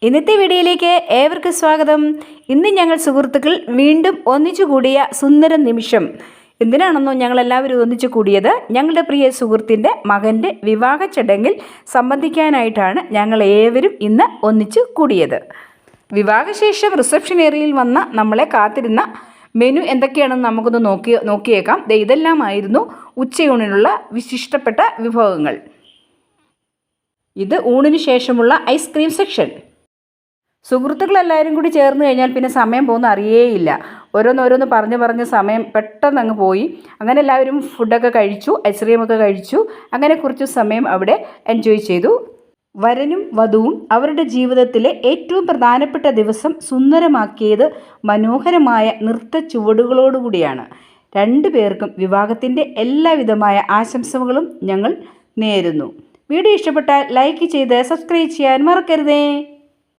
ഇന്നത്തെ വീഡിയോയിലേക്ക് ഏവർക്കും സ്വാഗതം. ഇന്ന് ഞങ്ങൾ സുഹൃത്തുക്കൾ വീണ്ടും ഒന്നിച്ചു കൂടിയ സുന്ദര നിമിഷം. എന്തിനാണെന്നോ ഞങ്ങളെല്ലാവരും ഒന്നിച്ചു കൂടിയത് ഞങ്ങളുടെ പ്രിയ സുഹൃത്തിൻ്റെ മകൻ്റെ വിവാഹ ചടങ്ങിൽ സംബന്ധിക്കാനായിട്ടാണ് ഞങ്ങൾ ഏവരും ഇന്ന് ഒന്നിച്ചു കൂടിയത്. വിവാഹശേഷം റിസപ്ഷൻ ഏരിയയിൽ വന്ന നമ്മളെ കാത്തിരുന്ന മെനു എന്തൊക്കെയാണെന്ന് നമുക്കൊന്ന് നോക്കിയേക്കാം. ഇതെല്ലാമായിരുന്നു ഉച്ചയൂണിനുള്ള വിശിഷ്ടപ്പെട്ട വിഭവങ്ങൾ. ഇത് ഊണിന് ശേഷമുള്ള ഐസ്ക്രീം സെക്ഷൻ. സുഹൃത്തുക്കളെല്ലാവരും കൂടി ചേർന്ന് കഴിഞ്ഞാൽ പിന്നെ സമയം പോകുന്ന അറിയേയില്ല. ഓരോന്നോരോന്ന് പറഞ്ഞ് സമയം പെട്ടെന്ന് അങ്ങ് പോയി. അങ്ങനെ എല്ലാവരും ഫുഡൊക്കെ കഴിച്ചു, ഐസ്ക്രീമൊക്കെ കഴിച്ചു. അങ്ങനെ കുറച്ച് സമയം അവിടെ എൻജോയ് ചെയ്തു. വരനും വധുവും അവരുടെ ജീവിതത്തിലെ ഏറ്റവും പ്രധാനപ്പെട്ട ദിവസം സുന്ദരമാക്കിയത് മനോഹരമായ നൃത്ത ചുവടുകളോടുകൂടിയാണ്. രണ്ടു പേർക്കും വിവാഹത്തിൻ്റെ എല്ലാവിധമായ ആശംസകളും ഞങ്ങൾ നേരുന്നു. വീഡിയോ ഇഷ്ടപ്പെട്ടാൽ ലൈക്ക് ചെയ്ത് സബ്സ്ക്രൈബ് ചെയ്യാൻ മറക്കരുതേ.